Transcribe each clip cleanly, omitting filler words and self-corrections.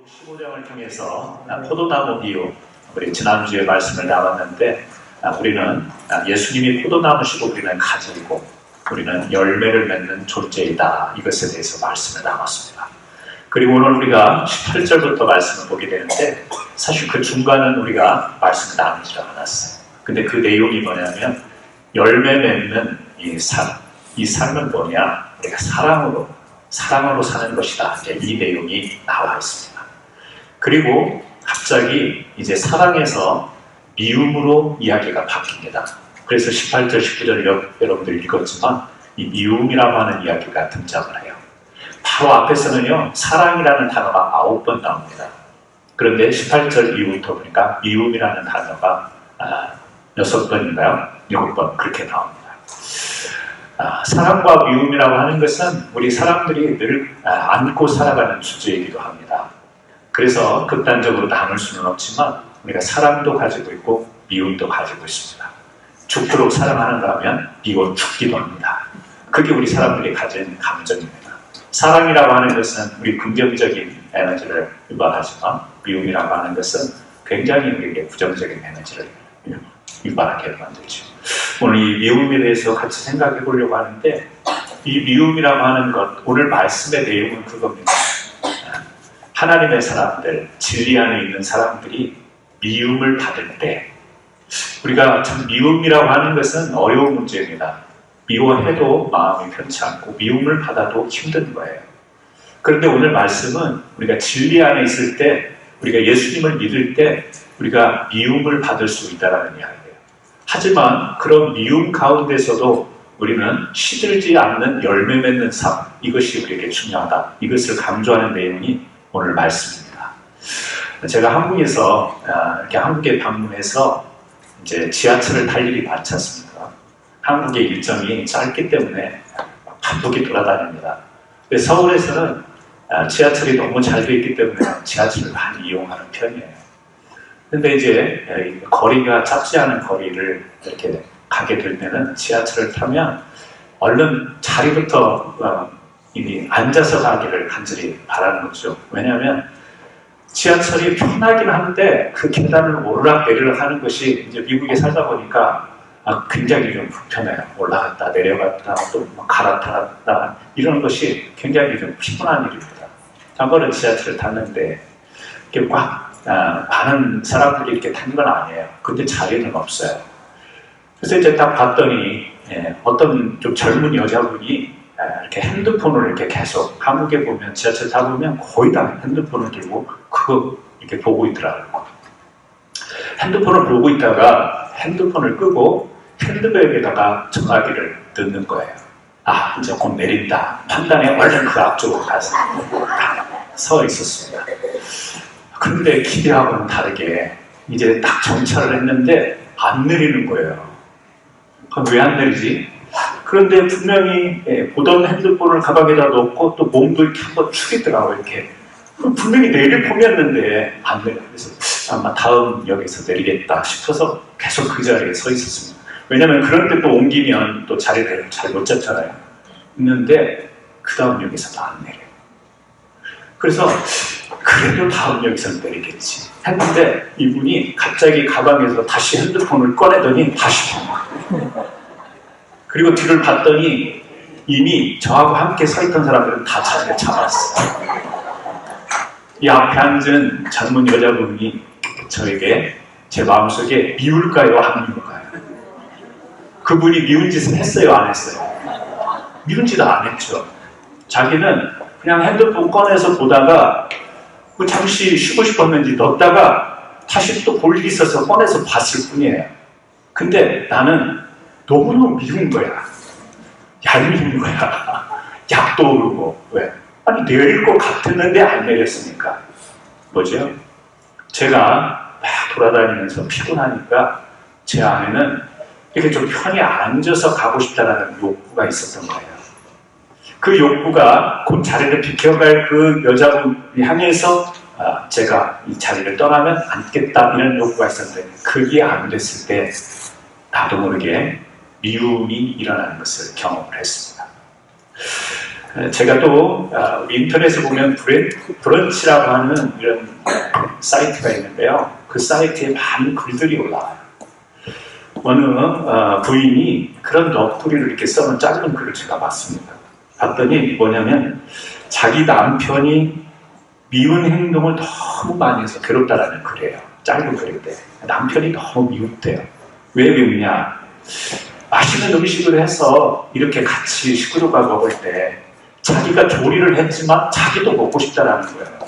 15장을 통해서 포도나무 비유, 우리 지난주에 말씀을 나눴는데 우리는 예수님이 포도나무시고 우리는 가지이고 우리는 열매를 맺는 존재이다, 이것에 대해서 말씀을 나눴습니다. 그리고 오늘 우리가 18절부터 말씀을 보게 되는데 사실 그 중간은 우리가 말씀을 나누지 않았어요. 근데 그 내용이 뭐냐면 열매 맺는 이 삶은 뭐냐? 우리가 사랑으로 사는 것이다. 이 내용이 나와 있습니다. 그리고 갑자기 이제 사랑에서 미움으로 이야기가 바뀝니다. 그래서 18절, 19절 여러분들 읽었지만 이 미움이라고 하는 이야기가 등장을 해요. 바로 앞에서는요, 사랑이라는 단어가 9번 나옵니다. 그런데 18절 이후부터 보니까 미움이라는 단어가 6번인가요? 7번 그렇게 나옵니다. 사랑과 미움이라고 하는 것은 우리 사람들이 늘 안고 살아가는 주제이기도 합니다. 그래서 극단적으로 나눌 수는 없지만 우리가 사랑도 가지고 있고 미움도 가지고 있습니다. 죽도록 사랑하는가 하면 미워 죽기도 합니다. 그게 우리 사람들이 가진 감정입니다. 사랑이라고 하는 것은 우리 긍정적인 에너지를 유발하지만 미움이라고 하는 것은 굉장히 우리에게 부정적인 에너지를 유발하게 만들죠. 오늘 이 미움에 대해서 같이 생각해 보려고 하는데, 이 미움이라고 하는 것, 오늘 말씀의 내용은 그겁니다. 하나님의 사람들, 진리 안에 있는 사람들이 미움을 받을 때, 우리가 참 미움이라고 하는 것은 어려운 문제입니다. 미워해도 마음이 편치 않고 미움을 받아도 힘든 거예요. 그런데 오늘 말씀은 우리가 진리 안에 있을 때, 우리가 예수님을 믿을 때 우리가 미움을 받을 수 있다는 이야기예요. 하지만 그런 미움 가운데서도 우리는 시들지 않는 열매 맺는 삶, 이것이 우리에게 중요하다. 이것을 강조하는 내용이 오늘 말씀입니다. 제가 한국에서 이렇게 한국에 방문해서 이제 지하철을 탈 일이 많지 않습니까? 한국의 일정이 짧기 때문에 바쁘게 돌아다닙니다. 서울에서는 지하철이 너무 잘 돼 있기 때문에 지하철을 많이 이용하는 편이에요. 근데 이제 거리가 짧지 않은 거리를 이렇게 가게 될 때는 지하철을 타면 얼른 자리부터 이미 앉아서 가기를 간절히 바라는 거죠. 왜냐하면 지하철이 편하긴 한데 그 계단을 오르락내리락 하는 것이 이제 미국에 살다 보니까 굉장히 좀 불편해요. 올라갔다 내려갔다 또 갈아타갔다 이런 것이 굉장히 좀 피곤한 일입니다. 한 번은 지하철을 탔는데 이렇게 꽉 많은 사람들이 이렇게 타는 건 아니에요. 근데 자리는 없어요. 그래서 이제 딱 봤더니 어떤 좀 젊은 여자분이 이렇게 핸드폰을 이렇게 계속, 한국에 보면 지하철 타보면 거의 다 핸드폰을 들고 그거 이렇게 보고 있더라고요. 핸드폰을 보고 있다가 핸드폰을 끄고 핸드백에다가 전화기를 넣는 거예요. 이제 곧 내린다 판단에 얼른 그 앞쪽으로 가서 서 있었습니다. 그런데 기대하고는 다르게 이제 딱 정차를 했는데 안 내리는 거예요. 그럼 왜 안 내리지? 그런데 분명히 보던 핸드폰을 가방에다 넣고 또 몸도 이렇게 한번 축이더라고요. 이렇게 분명히 내릴 폼이었는데 안 내려. 그래서 아마 다음 역에서 내리겠다 싶어서 계속 그 자리에 서 있었습니다. 왜냐면 그런 때 또 옮기면 또 자리를 잘 못 잡잖아요. 있는데 그 다음 역에서도 안 내려요. 그래서 그래도 다음 역에서 내리겠지 했는데 이분이 갑자기 가방에서 다시 핸드폰을 꺼내더니 다시 그리고 뒤를 봤더니 이미 저하고 함께 서 있던 사람들은 다 자리를 잡았어요. 이 앞에 앉은 젊은 여자분이 저에게 제 마음속에 미울까요? 안 미울까요? 그분이 미운 짓을 했어요? 안 했어요? 미운 짓은 안 했죠. 자기는 그냥 핸드폰 꺼내서 보다가 잠시 쉬고 싶었는지 넣었다가 다시 또 볼 일이 있어서 꺼내서 봤을 뿐이에요. 근데 나는 너무너무 미운 거야. 얄미운 거야. 약도 오르고. 왜? 아니 내릴 것 같았는데 안 내렸으니까. 뭐죠? 제가 돌아다니면서 피곤하니까 제 안에는 이렇게 좀 편히 앉아서 가고 싶다는 욕구가 있었던 거예요. 그 욕구가 곧 자리를 비켜갈 그 여자분을 향해서 제가 이 자리를 떠나면 앉겠다 이런 욕구가 있었는데 그게 안 됐을 때 나도 모르게 미움이 일어나는 것을 경험을 했습니다. 제가 또 인터넷에 보면 브런치라고 하는 이런 사이트가 있는데요. 그 사이트에 많은 글들이 올라와요. 어느 부인이 그런 넋두리를 이렇게 써놓은 짧은 글을 제가 봤습니다. 봤더니 뭐냐면 자기 남편이 미운 행동을 너무 많이 해서 괴롭다라는 글이에요. 짧은 글인데 남편이 너무 미웠대요. 왜 미우냐? 맛있는 음식을 해서 이렇게 같이 식구들과 먹을 때 자기가 조리를 했지만 자기도 먹고 싶다라는 거예요.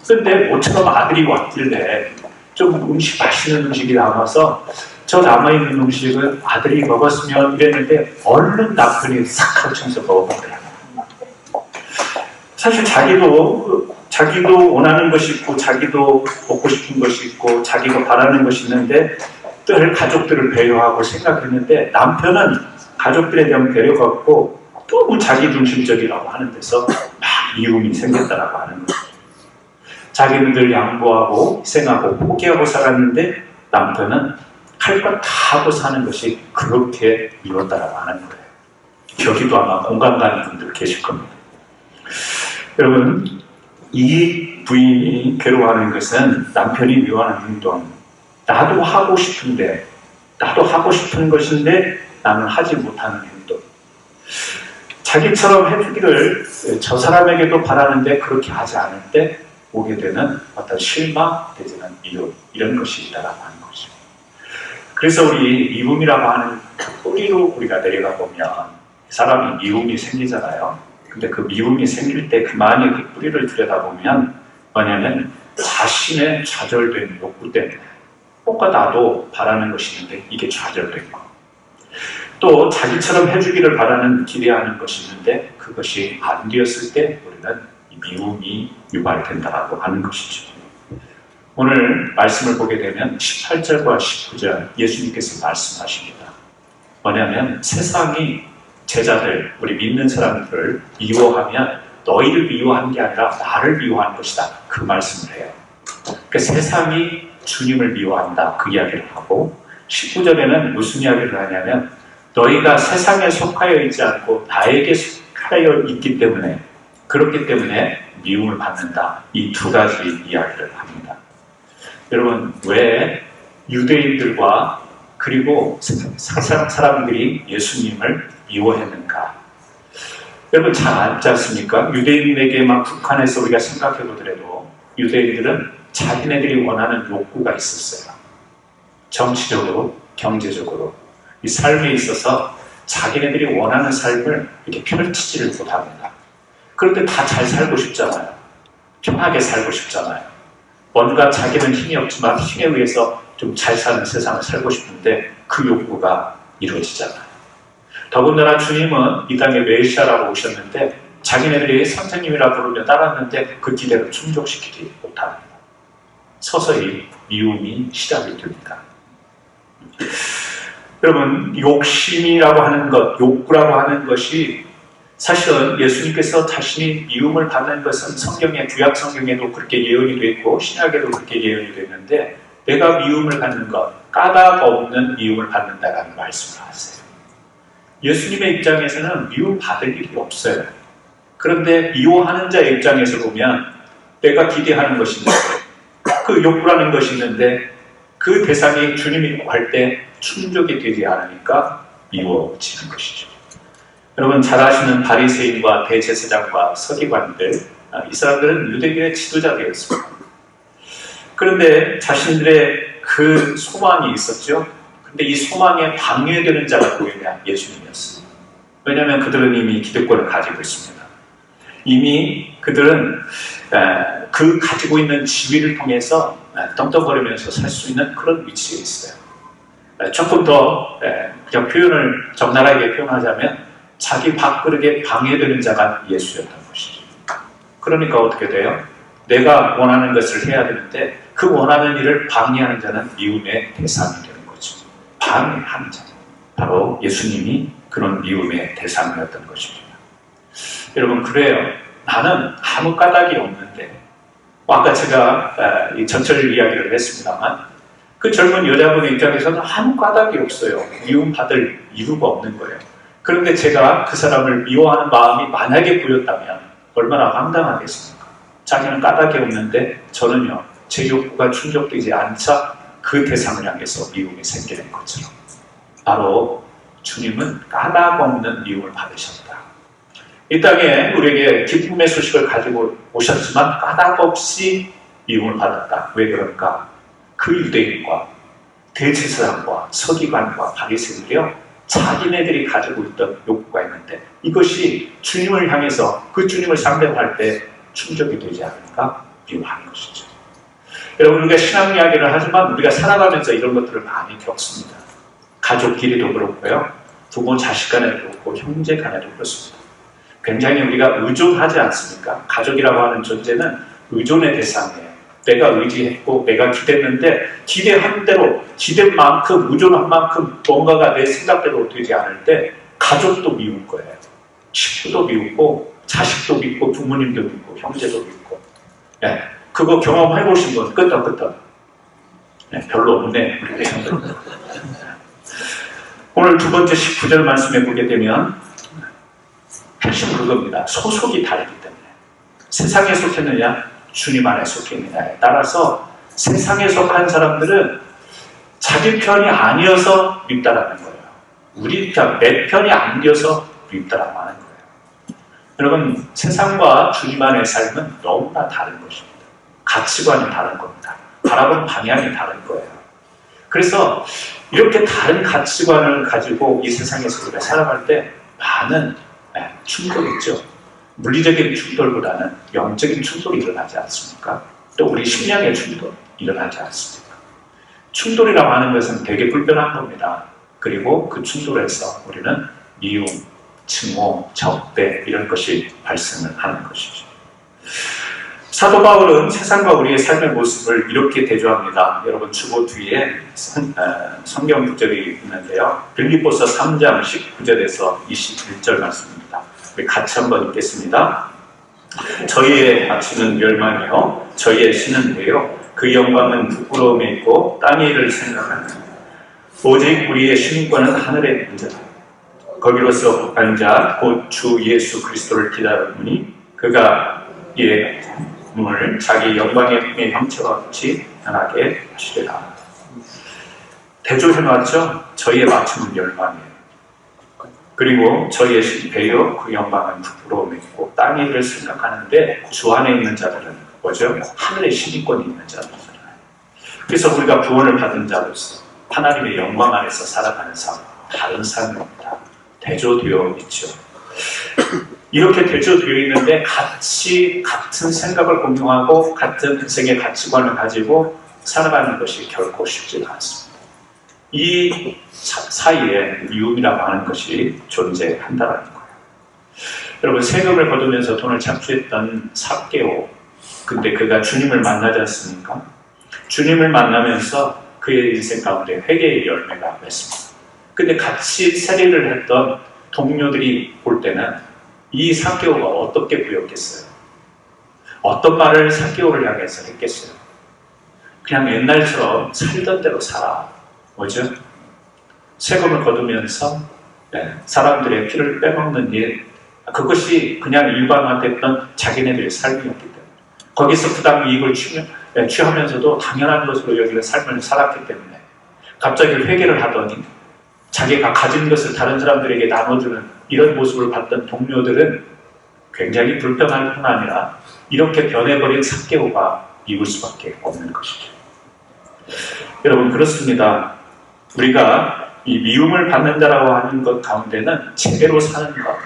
근데 모처럼 아들이 왔길래 좀 맛있는 음식이 남아서 저 남아있는 음식을 아들이 먹었으면 이랬는데 얼른 남편이 싹 가르쳐서 먹어버려요. 사실 자기도 원하는 것이 있고 자기도 먹고 싶은 것이 있고 자기가 바라는 것이 있는데 늘 가족들을 배려하고 생각했는데 남편은 가족들에 대한 배려가 없고 너무 자기 중심적이라고 하는 데서 막 미움이 생겼다라고 하는 거예요. 자기는 늘 양보하고 희생하고 포기하고 살았는데 남편은 할 것 다 하고 사는 것이 그렇게 미웠다라고 하는 거예요. 여기도 아마 공감 가는 분들 계실 겁니다. 여러분, 이 부인이 괴로워하는 것은 남편이 미워하는 행동, 나도 하고 싶은데, 나도 하고 싶은 것인데 나는 하지 못하는 행동. 자기처럼 해주기를 저 사람에게도 바라는데 그렇게 하지 않을 때 오게 되는 어떤 실망 내지는 미움, 이런 것이 있다라고 하는 거죠. 그래서 우리 미움이라고 하는 그 뿌리로 우리가 내려가 보면 사람이 미움이 생기잖아요. 근데 그 미움이 생길 때 그만이 그 뿌리를 들여다보면 뭐냐면 자신의 좌절된 욕구 때문에 뭔가 나도 바라는 것이 있는데 이게 좌절된 거. 또 자기처럼 해주기를 바라는 기대하는 것이 있는데 그것이 안 되었을 때 우리는 미움이 유발된다고 하는 것이죠. 오늘 말씀을 보게 되면 18절과 19절 예수님께서 말씀하십니다. 뭐냐면 세상이 제자들, 우리 믿는 사람들을 미워하면 너희를 미워한 게 아니라 나를 미워한 것이다. 그 말씀을 해요. 그러니까 세상이 주님을 미워한다. 그 이야기를 하고 19절에는 무슨 이야기를 하냐면 너희가 세상에 속하여 있지 않고 나에게 속하여 있기 때문에 그렇기 때문에 미움을 받는다. 이 두 가지 이야기를 합니다. 여러분, 왜 유대인들과 그리고 세상 사람들이 예수님을 미워했는가? 여러분 잘 알지 않습니까? 유대인에게만 국한해서 우리가 생각해 보더라도 유대인들은 자기네들이 원하는 욕구가 있었어요. 정치적으로, 경제적으로 이 삶에 있어서 자기네들이 원하는 삶을 이렇게 펼치지를 못합니다. 그런데 다 잘 살고 싶잖아요. 편하게 살고 싶잖아요. 뭔가 자기는 힘이 없지만 힘에 의해서 좀 잘 사는 세상을 살고 싶은데 그 욕구가 이루어지잖아요. 더군다나 주님은 이 땅에 메시아라고 오셨는데 자기네들이 선생님이라 부르며 따랐는데 그 기대를 충족시키지 못합니다. 서서히 미움이 시작이 됩니다. 여러분, 욕심이라고 하는 것, 욕구라고 하는 것이 사실은 예수님께서 자신이 미움을 받는 것은 성경에, 구약 성경에도 그렇게 예언이 되어 있고 신약에도 그렇게 예언이 됐는데 내가 미움을 받는 것, 까닭 없는 미움을 받는다라는 말씀을 하세요. 예수님의 입장에서는 미움 받을 일이 없어요. 그런데 미워하는 자의 입장에서 보면 내가 기대하는 것이 있는데 그 욕구라는 것이 있는데 그 대상이 주님이 할 때 충족이 되지 않으니까 미워지는 것이죠. 여러분 잘 아시는 바리새인과 대제사장과 서기관들, 이 사람들은 유대교의 지도자들이었습니다. 그런데 자신들의 그 소망이 있었죠. 근데 이 소망에 방해되는 자가 누구냐? 예수님이었습니다. 왜냐하면 그들은 이미 기득권을 가지고 있습니다. 이미 그들은 그 가지고 있는 지위를 통해서 떵떵거리면서 살 수 있는 그런 위치에 있어요. 조금 더 그냥 표현을 적나라하게 표현하자면 자기 밥그릇에 방해되는 자가 예수였던 것이죠. 그러니까 어떻게 돼요? 내가 원하는 것을 해야 되는데 그 원하는 일을 방해하는 자는 미움의 대상이 되는 거죠. 방해하는 자. 바로 예수님이 그런 미움의 대상이었던 것입니다. 여러분 그래요. 나는 아무 까닭이 없는데 아까 제가 이 전철 이야기를 했습니다만 그 젊은 여자분의 입장에서는 아무 까닭이 없어요. 미움받을 이유가 없는 거예요. 그런데 제가 그 사람을 미워하는 마음이 만약에 보였다면 얼마나 황당하겠습니까? 자기는 까닭이 없는데 저는요, 제 욕구가 충족되지 않자 그 대상을 향해서 미움이 생기는 것처럼, 바로 주님은 까닭 없는 미움을 받으셨다. 이 땅에 우리에게 기쁨의 소식을 가지고 오셨지만 까닭 없이 미움을 받았다. 왜 그럴까? 그 유대인과 대제사장과 서기관과 바리새인들이요, 자기네들이 가지고 있던 욕구가 있는데 이것이 주님을 향해서 그 주님을 상대할 때 충족이 되지 않을까 미워하는 것이죠. 여러분, 우리가 신앙 이야기를 하지만 우리가 살아가면서 이런 것들을 많이 겪습니다. 가족끼리도 그렇고요, 부모 자식 간에도 그렇고 형제 간에도 그렇습니다. 굉장히 우리가 의존하지 않습니까? 가족이라고 하는 존재는 의존의 대상이에요. 내가 의지했고 내가 기댔는데 기대한 대로, 기댄 만큼, 의존한 만큼 뭔가가 내 생각대로 되지 않을 때 가족도 미울 거예요. 친구도 미우고 자식도 미우고 부모님도 미우고 형제도 미우고. 네, 그거 경험해보신 분 끄떡끄떡. 네, 별로 없네 우리 교회들. 오늘 두 번째 19절 말씀해 보게 되면 핵심 그겁니다. 소속이 다르기 때문에. 세상에 속했느냐 주님 안에 속했느냐에 따라서 세상에 속한 사람들은 자기 편이 아니어서 밉다라는 거예요. 우리 편, 내 편이 아니어서 밉다라고 하는 거예요. 여러분, 세상과 주님 안의 삶은 너무나 다른 것입니다. 가치관이 다른 겁니다. 바라보는 방향이 다른 거예요. 그래서 이렇게 다른 가치관을 가지고 이 세상에서 우리가 살아갈 때 많은 충돌이 있죠. 물리적인 충돌보다는 영적인 충돌이 일어나지 않습니까? 또 우리 심령의 충돌이 일어나지 않습니까? 충돌이라고 하는 것은 되게 불편한 겁니다. 그리고 그 충돌에서 우리는 미움, 증오, 적대 이런 것이 발생을 하는 것이죠. 사도 바울은 세상과 우리의 삶의 모습을 이렇게 대조합니다. 여러분, 주보 뒤에 성경 구절이 있는데요. 빌립보서 3장 19절에서 21절 말씀입니다. 우리 같이 한번 읽겠습니다. 저희의 가치는 멸망이요 저희의 신은 되요 그 영광은 부끄러움에 있고 땅의 일을 생각하는 오직 우리의 신권은 하늘에 있는 자다. 거기로서 앉아 곧 주 예수 그리스도를 기다리니 그가 이의 몸을 자기 영광의 형체와 같이 변하게 하시리라. 대조해놨죠. 저희의 맞춤은 멸망이에요. 그리고 저희의 신배요 그 영광은 부끄러움이 있고 땅의 일을 생각하는데 주 안에 있는 자들은 뭐죠? 하늘의 신권이 있는 자들이잖아요. 그래서 우리가 구원을 받은 자로서 하나님의 영광 안에서 살아가는 삶, 다른 삶입니다. 대조되어 있죠. 이렇게 대조되어 있는데 같이 같은 생각을 공유하고 같은 인생의 가치관을 가지고 살아가는 것이 결코 쉽지가 않습니다. 이 사이에 미움이라고 하는 것이 존재한다는 거예요. 여러분, 세금을 거두면서 돈을 착취했던 삭개오, 근데 그가 주님을 만나지 않습니까? 주님을 만나면서 그의 인생 가운데 회개의 열매가 맺습니다. 근데 같이 세례를 했던 동료들이 볼 때는 이 삭개오가 어떻게 보였겠어요? 어떤 말을 삭개오를 향해서 했겠어요? 그냥 옛날처럼 살던 대로 살아. 뭐죠? 세금을 거두면서 사람들의 피를 빼먹는 일, 그것이 그냥 일반화됐던 자기네들의 삶이었기 때문에 거기서 부당 이익을 취하면서도 당연한 것으로 여기는 삶을 살았기 때문에 갑자기 회개를 하더니 자기가 가진 것을 다른 사람들에게 나눠주는 이런 모습을 봤던 동료들은 굉장히 불편할 뿐 아니라 이렇게 변해버린 삭개오가 미울 수밖에 없는 것이죠. 여러분, 그렇습니다. 우리가 이 미움을 받는다라고 하는 것 가운데는 제대로 사는 것,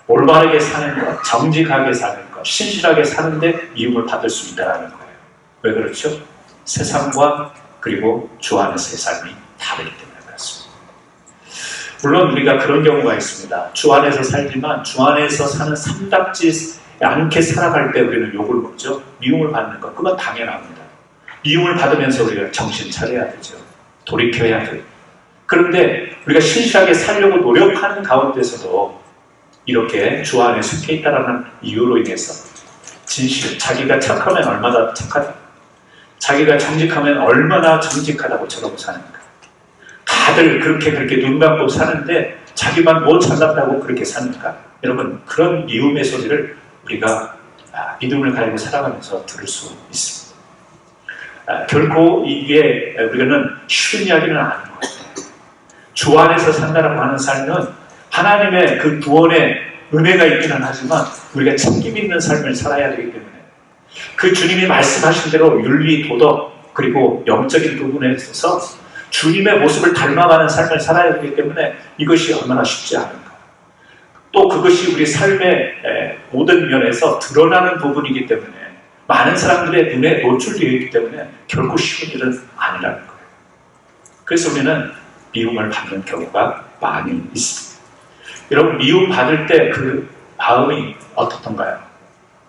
올바르게 사는 것, 정직하게 사는 것, 신실하게 사는데 미움을 받을 수 있다는 거예요. 왜 그렇죠? 세상과 그리고 주 안에서의 삶이 다르기 때문에 그렇습니다. 물론 우리가 그런 경우가 있습니다. 주 안에서 살지만 주 안에서 사는 삼답지 않게 살아갈 때 우리는 욕을 먹죠. 미움을 받는 것, 그건 당연합니다. 미움을 받으면서 우리가 정신 차려야 되죠. 돌이켜야 돼요. 그런데 우리가 신실하게 살려고 노력하는 가운데서도 이렇게 주 안에 속해 있다는 이유로 인해서 진실, 자기가 착하면 얼마나 착하다, 자기가 정직하면 얼마나 정직하다고 저러고 사는가. 다들 그렇게 눈 감고 사는데 자기만 뭐 잘났다고 그렇게 사는가? 여러분, 그런 미움의 소리를 우리가 믿음을 가지고 살아가면서 들을 수 있습니다. 결코 이게 우리는 쉬운 이야기는 아닌 것 같아요. 주 안에서 산다라고 하는 삶은 하나님의 그 구원의 은혜가 있기는 하지만 우리가 책임 있는 삶을 살아야 되기 때문에 그 주님이 말씀하신 대로 윤리, 도덕, 그리고 영적인 부분에 있어서 주님의 모습을 닮아가는 삶을 살아야 되기 때문에 이것이 얼마나 쉽지 않은가. 또 그것이 우리 삶의 모든 면에서 드러나는 부분이기 때문에 많은 사람들의 눈에 노출되어 있기 때문에 결코 쉬운 일은 아니라는 거예요. 그래서 우리는 미움을 받는 경우가 많이 있습니다. 여러분, 미움 받을 때 그 마음이 어떻던가요?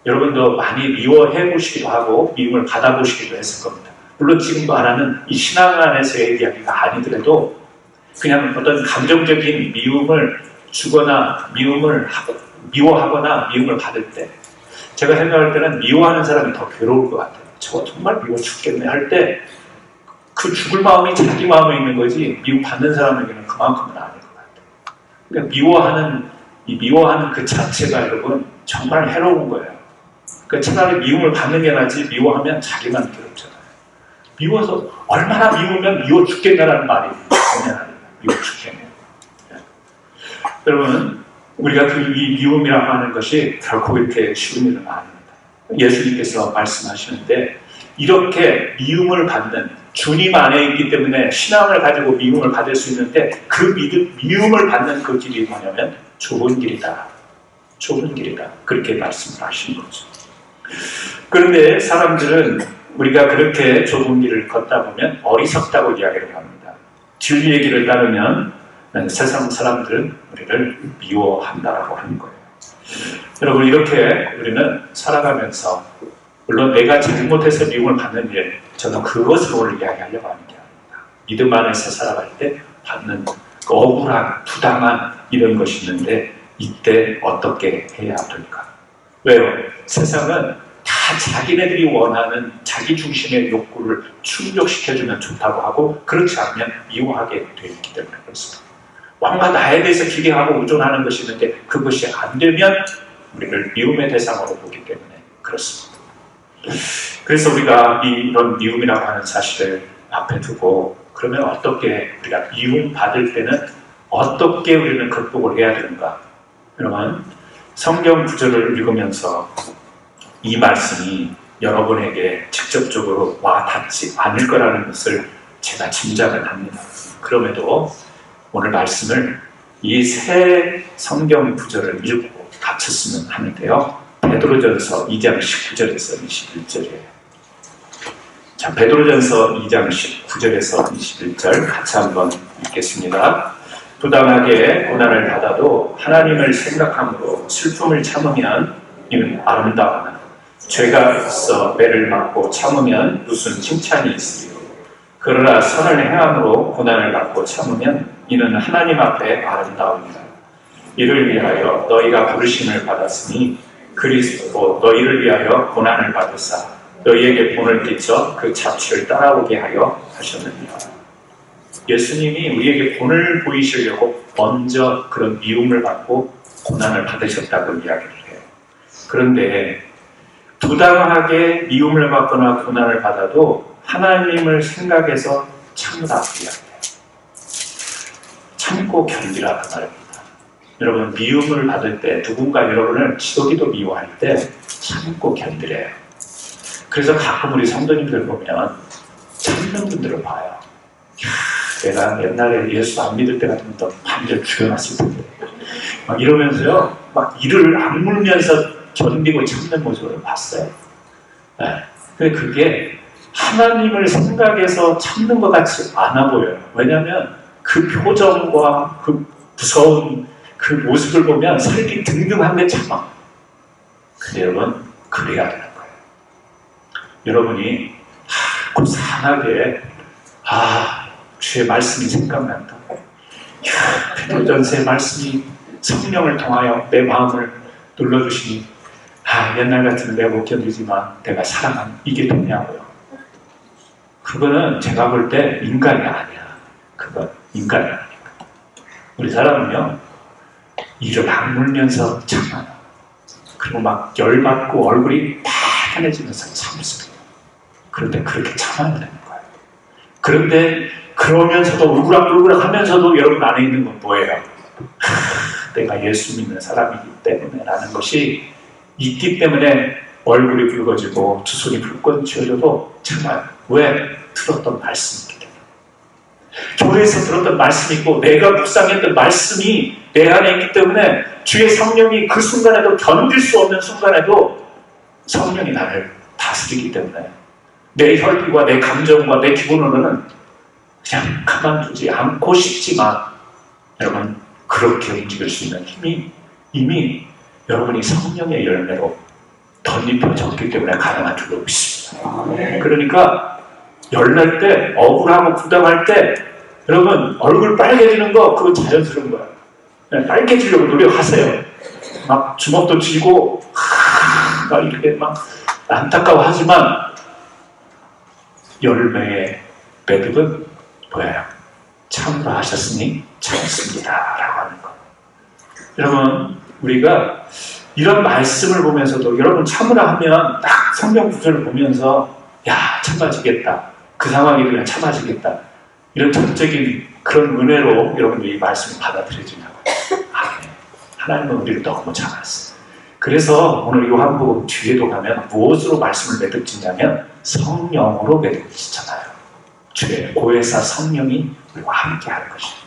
여러분도 많이 미워해 보시기도 하고 미움을 받아보시기도 했을 겁니다. 물론 지금 말하는 이 신앙 안에서의 이야기가 아니더라도 그냥 어떤 감정적인 미움을 주거나 미워하거나 미움을 받을 때 제가 생각할 때는 미워하는 사람이 더 괴로울 것 같아요. 저거 정말 미워 죽겠네 할 때 그 죽을 마음이 자기 마음에 있는 거지 미움 받는 사람에게는 그만큼은 아닐 것 같아요. 그러니까 미워하는 그 자체가 여러분 정말 해로운 거예요. 그러니까 차라리 미움을 받는 게 낫지 미워하면 자기만 괴롭잖아요. 미워서 얼마나 미우면 미워 죽겠냐라는 말이 미워 죽겠네. 여러분, 우리가 이 미움이라고 하는 것이 결코 이렇게 쉬운 일은 아닙니다. 예수님께서 말씀하시는데 이렇게 미움을 받는 주님 안에 있기 때문에 신앙을 가지고 미움을 받을 수 있는데 그 미움을 받는 그 길이 뭐냐면 좁은 길이다. 좁은 길이다. 그렇게 말씀을 하신 거죠. 그런데 사람들은 우리가 그렇게 좁은 길을 걷다 보면 어리석다고 이야기를 합니다. 진리의 길을 따르면 세상 사람들은 우리를 미워한다라고 하는 거예요. 여러분, 이렇게 우리는 살아가면서 물론 내가 잘못해서 미움을 받는 일, 저는 그것을 오늘 이야기하려고 하는 게 아닙니다. 믿음 안에서 살아갈 때 받는 그 억울한, 부당한 이런 것이 있는데 이때 어떻게 해야 될까? 왜요? 세상은 다 자기네들이 원하는 자기 중심의 욕구를 충족시켜주면 좋다고 하고 그렇지 않으면 미워하게 되어 있기 때문에 그렇습니다. 뭔가 나에 대해서 기대하고 의존하는 것이 있는데 그것이 안 되면 우리를 미움의 대상으로 보기 때문에 그렇습니다. 그래서 우리가 이런 미움이라고 하는 사실을 앞에 두고 그러면 어떻게 우리가 미움 받을 때는 어떻게 우리는 극복을 해야 되는가? 여러분, 성경 구절을 읽으면서 이 말씀이 여러분에게 직접적으로 와 닿지 않을 거라는 것을 제가 짐작을 합니다. 그럼에도 오늘 말씀을 이 세 성경 구절을 읽고 갇혔으면 하는데요. 베드로전서 2장 19절에서 21절이에요. 자, 베드로전서 2장 19절에서 21절 같이 한번 읽겠습니다. 부당하게 고난을 받아도 하나님을 생각함으로 슬픔을 참으면 이는 아름다우나 죄가 있어 매를 맞고 참으면 무슨 칭찬이 있으리요. 그러나 선을 행함으로 고난을 받고 참으면 이는 하나님 앞에 아름다웁니다. 이를 위하여 너희가 부르심을 받았으니 그리스도 너희를 위하여 고난을 받으사 너희에게 본을 끼쳐 그 잡취를 따라오게 하여 하셨느니라. 예수님이 우리에게 본을 보이시려고 먼저 그런 미움을 받고 고난을 받으셨다고 이야기를 해요. 그런데 부당하게 미움을 받거나 고난을 받아도 하나님을 생각해서 참으라 이야기해요. 참고 견디라 그 말입니다. 여러분, 미움을 받을 때 누군가 여러분을 지독히도 미워할 때 참고 견디래요. 그래서 가끔 우리 성도님들 보면 참는 분들을 봐요. 내가 옛날에 예수 안 믿을 때 같으면 또 반절 죽여놨을 텐데 막 이러면서요, 막 이를 악물면서 견디고 참는 모습을 봤어요. 네. 근데 그게 하나님을 생각해서 참는 것 같이 않아 보여요. 왜냐하면 그 표정과 그 무서운 그 모습을 보면 살기 등등한데 참아. 근데 여러분, 그래야 되는 거예요. 여러분이 고상하게 주의 말씀이 생각난다. 베드로전서의 말씀이 성령을 통하여 내 마음을 눌러주시니 옛날 같으면 내가 못 견디지만 내가 사랑하는 이게 되냐고요. 그거는 제가 볼 때 인간이 아니야. 그건 인간이 아니야. 우리 사람은요, 이를 악물면서 참아요. 그리고 막 열받고 얼굴이 파란해지면서 참습니다. 그런데 그렇게 참아야 되는 거예요. 그런데 그러면서도 울그락불그락 하면서도 여러분 안에 있는 건 뭐예요? 내가 예수 믿는 사람이기 때문에 라는 것이 있기 때문에 얼굴이 붉어지고 두 손이 불끈 쥐어져도 참아요. 왜? 들었던 말씀이 있기 때문에. 교회에서 들었던 말씀이 있고 내가 묵상했던 말씀이 내 안에 있기 때문에 주의 성령이 그 순간에도 견딜 수 없는 순간에도 성령이 나를 다스리기 때문에 내 혈기와 내 감정과 내 기분으로는 그냥 가만두지 않고 싶지만 여러분 그렇게 움직일 수 있는 힘이 이미 여러분이 성령의 열매로 덧입혀졌기 때문에 가능한 줄로 믿습니다. 그러니까 열날 때 억울하고 부담할 때 여러분 얼굴 빨개지는 거 그건 자연스러운 거예요. 빨개지려고 노력하세요. 막 주먹도 쥐고 막 이렇게 막 안타까워하지만 열매의 매듭은 뭐예요? 참으로 하셨으니 참습니다 라고 하는 거. 여러분 우리가 이런 말씀을 보면서도 여러분 참으라 하면 딱 성경 구절을 보면서 야 참아지겠다. 그 상황이 그냥 참아지겠다. 이런 전적인 그런 은혜로 여러분들이 이 말씀을 받아들여지냐고. 아멘. 하나님은 우리를 너무 잘 아세요. 그래서 오늘 요한복음 뒤에도 가면 무엇으로 말씀을 매듭지냐면 성령으로 매듭지잖아요. 주의 보혜사 성령이 우리와 함께 하는 것입니다.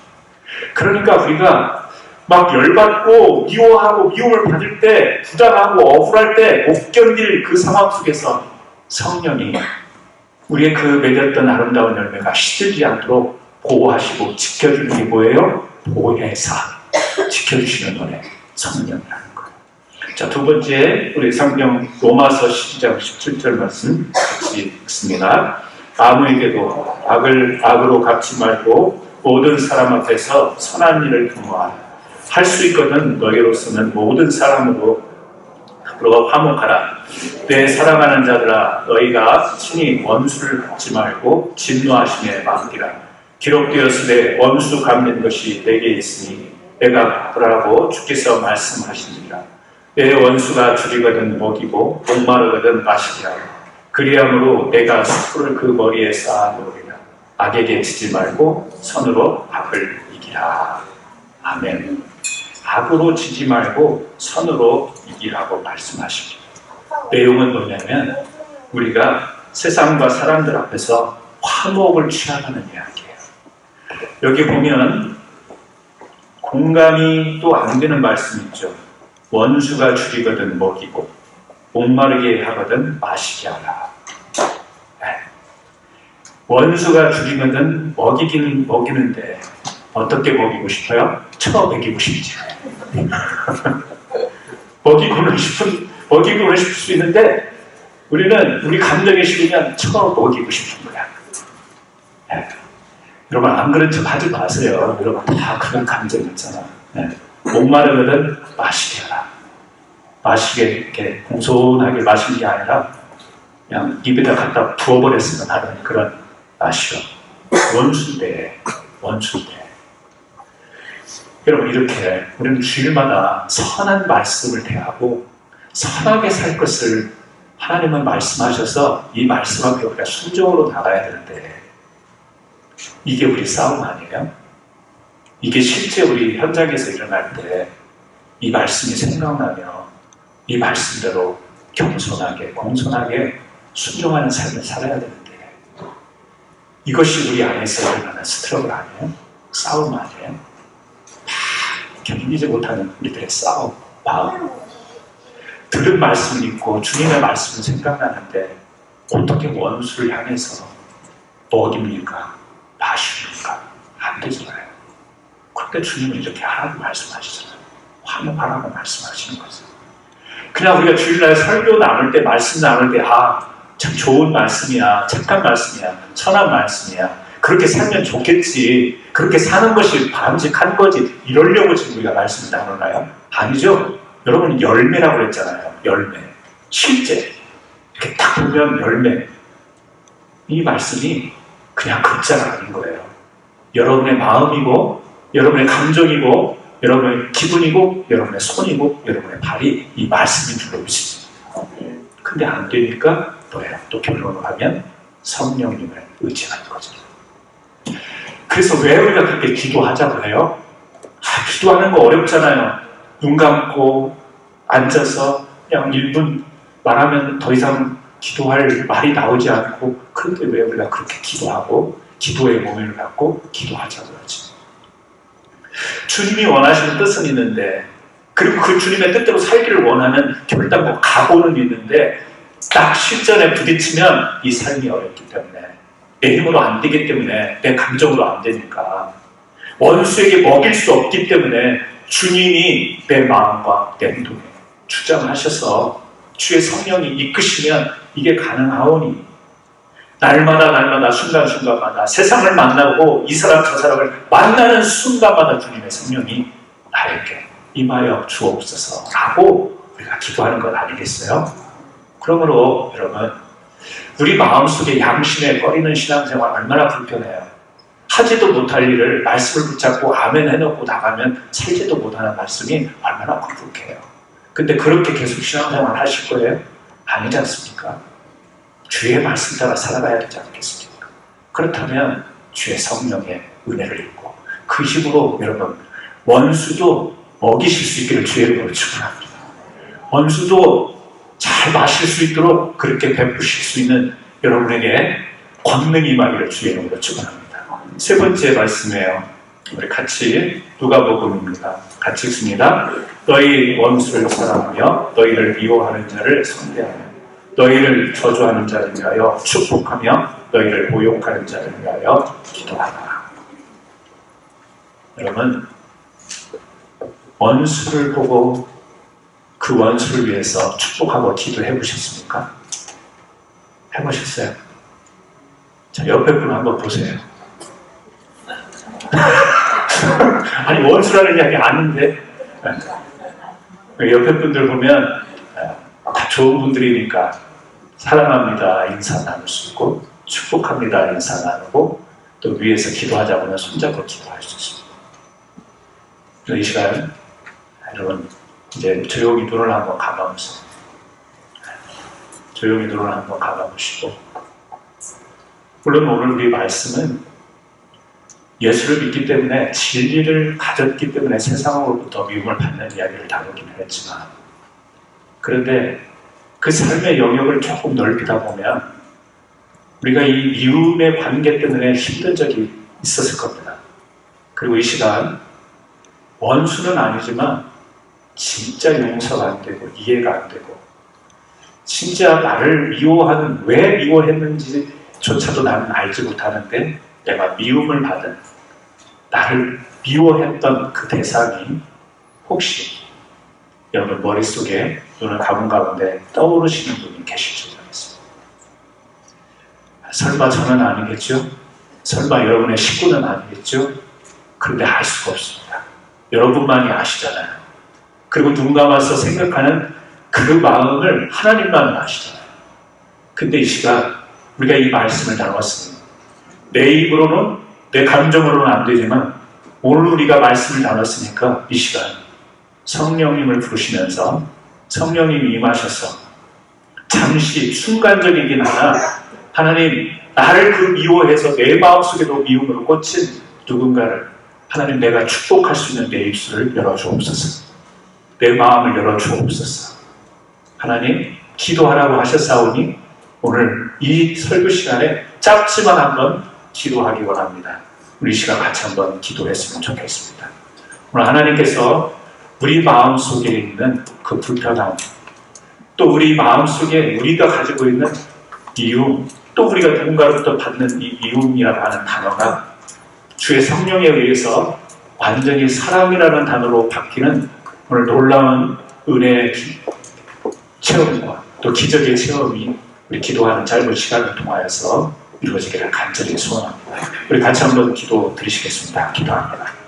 그러니까 우리가 막 열받고 미워하고 미움을 받을 때 부담하고 억울할 때 못 견딜 그 상황 속에서 성령이 우리의 그 맺었던 아름다운 열매가 시들지 않도록 보호하시고 지켜주는 게 뭐예요? 보혜사. 지켜주시는 은혜, 성령이라는 거예요. 자, 두 번째 우리 성경 로마서 12장 17절 말씀 같이 읽습니다. 아무에게도 악으로 갚지 말고 모든 사람 앞에서 선한 일을 도모하라. 할 수 있거든 너희로서는 모든 사람으로 화목하라. 내 사랑하는 자들아 너희가 친히 원수를 갚지 말고 진노하심에 맡기라. 기록되었으되 원수 갚는 것이 내게 있으니 내가 갚으라고 주께서 말씀하시니라. 내 원수가 줄이거든 먹이고 목마르거든 마시리라. 그리함으로 내가 숯불을 그 머리에 쌓아 놓으리라. 악에게 지지 말고 선으로 악을 이기라. 아멘. 악으로 지지 말고 선으로 이기라고 말씀하십니다. 내용은 뭐냐면 우리가 세상과 사람들 앞에서 화목을 취하라는 이야기예요. 여기 보면 공감이 또 안 되는 말씀이 있죠. 원수가 줄이거든 먹이고 목마르게 하거든 마시게 하라. 네. 원수가 줄이거든 먹이는데 어떻게 먹이고 싶어요? 쳐 먹이고 싶지. 먹이고는 싶을 수 있는데 우리는 우리 감정에 실리면 쳐 먹이고 싶은 거야. 네. 여러분 안 그런 척 하지 마세요. 여러분 다 그런 감정이 있잖아. 네. 목마르거든 마시게 하라. 마시게 이렇게 공손하게 마시는 게 아니라 그냥 입에다 갖다 부어버렸으면 하는 그런 맛이요. 원수인데. 여러분 이렇게 우리는 주일마다 선한 말씀을 대하고 선하게 살 것을 하나님은 말씀하셔서 이 말씀 앞에 우리가 순종으로 나가야 되는데 이게 우리 싸움 아니에요? 이게 실제 우리 현장에서 일어날 때 이 말씀이 생각나며 이 말씀대로 겸손하게 공손하게 순종하는 삶을 살아야 되는데 이것이 우리 안에서 일어나는 스트러글 아니에요? 싸움 아니에요? 견디지 못하는 우리들의 싸움, 마음. 들은 말씀을 읽고 주님의 말씀은 생각나는데 어떻게 원수를 향해서 먹입니까? 마십니까? 안 되잖아요. 그런데 주님은 이렇게 하라고 말씀하시잖아요. 화목하라고 말씀하시는 거죠. 그냥 우리가 주일날 설교 나눌 때 말씀 나눌 때 참 좋은 말씀이야, 착한 말씀이야, 선한 말씀이야. 그렇게 살면 좋겠지. 그렇게 사는 것이 바람직한 거지. 이러려고 지금 우리가 말씀을 나누나요? 아니죠. 여러분 열매라고 그랬잖아요. 열매. 실제. 이렇게 딱 보면 열매. 이 말씀이 그냥 글자가 아닌 거예요. 여러분의 마음이고 여러분의 감정이고, 여러분의 기분이고, 여러분의 손이고, 여러분의 발이 이 말씀이 눌러붙입니다. 근데 안 되니까 뭐예요? 또 결론을 하면 성령님을 의지하는 거죠. 그래서 왜 우리가 그렇게 기도하자고 해요? 기도하는 거 어렵잖아요. 눈 감고 앉아서 그냥 1분 말하면 더 이상 기도할 말이 나오지 않고, 그런데 왜 우리가 그렇게 기도하고 기도의 몸을 갖고 기도하자고 하지? 주님이 원하시는 뜻은 있는데, 그리고 그 주님의 뜻대로 살기를 원하는 결단, 각오는 있는데, 딱 실전에 부딪히면 이 삶이 어렵기 때문에, 내 힘으로 안 되기 때문에, 내 감정으로 안 되니까, 원수에게 먹일 수 없기 때문에 주님이 내 마음과 내 행동에 주장하셔서 주의 성령이 이끄시면 이게 가능하오니, 날마다 순간순간마다 세상을 만나고 이 사람 저 사람을 만나는 순간마다 주님의 성령이 나에게 임하여 주옵소서 라고 우리가 기도하는 것 아니겠어요? 그러므로 여러분, 우리 마음속에 양심에 꺼리는 신앙생활 얼마나 불편해요. 하지도 못할 일을 말씀을 붙잡고 아멘 해놓고 나가면 살지도 못하는 말씀이 얼마나 거북해요. 근데 그렇게 계속 신앙생활 하실 거예요? 아니지 않습니까? 주의 말씀 따라 살아가야 되지 않겠습니까? 그렇다면 주의 성령의 은혜를 입고 그 힘으로 여러분, 원수도 먹이실 수 있기를 주의 이름으로 축원합니다. 원수도 잘 마실 수 있도록 그렇게 베푸실 수 있는 여러분에게 권능이 임하기를 주의 이름으로 축원합니다. 세 번째 말씀이에요. 우리 같이 누가복음입니다. 같이 읽습니다. 너희 원수를 사랑하며 너희를 미워하는 자를 선대하며 너희를 저주하는 자를 위하여 축복하며 너희를 모욕하는 자를 위하여 기도하라. 여러분, 원수를 보고 그 원수를 위해서 축복하고 기도해 보셨습니까? 해보셨어요? 자, 옆에 분 한번 보세요. 아니, 원수라는 이야기 아는데, 옆에 분들 보면 다 좋은 분들이니까 사랑합니다 인사 나눌 수 있고, 축복합니다 인사 나누고, 또 위에서 기도하자고 하면 손잡고 기도할 수 있습니다. 이 시간 여러분, 이제 조용히 눈을 한번 감아보세요. 조용히 눈을 한번 감아보시고, 물론 오늘 우리 말씀은 예수를 믿기 때문에, 진리를 가졌기 때문에 세상으로부터 미움을 받는 이야기를 다루기는 했지만, 그런데 그 삶의 영역을 조금 넓히다 보면 우리가 이 미움의 관계 때문에 힘든 적이 있었을 겁니다. 그리고 이 시간 원수는 아니지만 진짜 용서가 안 되고 이해가 안 되고, 진짜 나를 미워하는, 왜 미워했는지조차도 나는 알지 못하는데 내가 미움을 받은, 나를 미워했던 그 대상이 혹시 여러분 머릿속에 눈을 감은 가운데 떠오르시는 분이 계실지 모르겠습니다. 설마 저는 아니겠죠? 설마 여러분의 식구는 아니겠죠? 그런데 알 수가 없습니다. 여러분만이 아시잖아요. 그리고 눈 감아서 생각하는 그 마음을 하나님만 아시잖아요. 근데 이 시간 우리가 이 말씀을 나눴습니다. 내 입으로는, 내 감정으로는 안 되지만 오늘 우리가 말씀을 나눴으니까 이 시간 성령님을 부르시면서 성령님이 임하셔서 잠시 순간적이긴 하나, 하나님, 나를 그 미워해서 내 마음속에도 미움으로 꽂힌 누군가를 하나님, 내가 축복할 수 있는 내 입술을 열어주옵소서. 내 마음을 열어주옵소서. 하나님, 기도하라고 하셨사오니 오늘 이 설교 시간에 짧지만 한번 기도하기 원합니다. 우리 시간 같이 한번 기도했으면 좋겠습니다. 오늘 하나님께서 우리 마음속에 있는 그 불편함, 또 우리 마음속에 우리가 가지고 있는 미움, 또 우리가 누군가로부터 받는 이 미움이라고 하는 단어가 주의 성령에 의해서 완전히 사랑이라는 단어로 바뀌는 오늘 놀라운 은혜의 체험과 또 기적의 체험이 우리 기도하는 짧은 시간을 통하여서 이루어지기를 간절히 소원합니다. 우리 같이 한번 기도 드리시겠습니다. 기도합니다.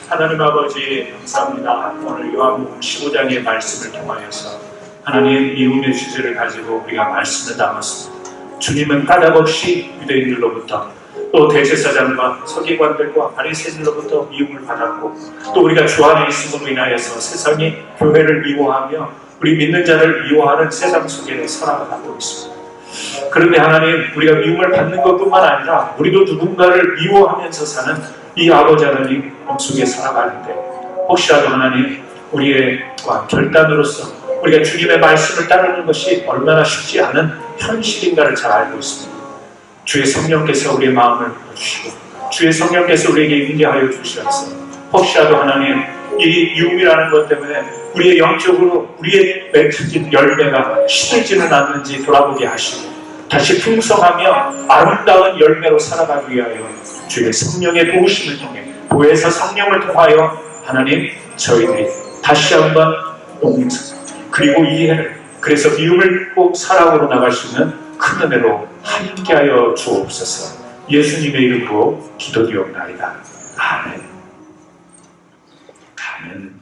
하나님 아버지, 감사합니다. 오늘 요한복음 15장의 말씀을 통하여서 하나님 미움의 주제를 가지고 우리가 말씀을 담았습니다. 주님은 까닭없이 유대인들로부터 또 대제사장과 서기관들과 바리새인들로부터 미움을 받았고 또 우리가 주 안에 있음으로 인하여서 세상이 교회를 미워하며 우리 믿는 자를 미워하는 세상 속에 살아가고 있습니다. 그런데 하나님, 우리가 미움을 받는 것뿐만 아니라 우리도 누군가를 미워하면서 사는 이 아버지 하나님 속에 살아가는데 혹시라도 하나님, 우리의 결단으로서 우리가 주님의 말씀을 따르는 것이 얼마나 쉽지 않은 현실인가를 잘 알고 있습니다. 주의 성령께서 우리의 마음을 주시고 주의 성령께서 우리에게 임재하여 주시옵소서. 혹시라도 하나님, 이 미움이라는 것 때문에 우리의 영적으로 우리의 맺혀진 열매가 시들지는 않는지 돌아보게 하시고 다시 풍성하며 아름다운 열매로 살아가기 위하여 주의 성령의 도우심을 통해 보혜사 성령을 통하여 하나님, 저희들이 다시 한번 옹성 그리고 이해를, 그래서 미움을 꼭 사랑으로 나갈 수 있는 큰 은혜로 함께하여 주옵소서. 예수님의 이름으로 기도드리옵나이다. 아멘. 아멘.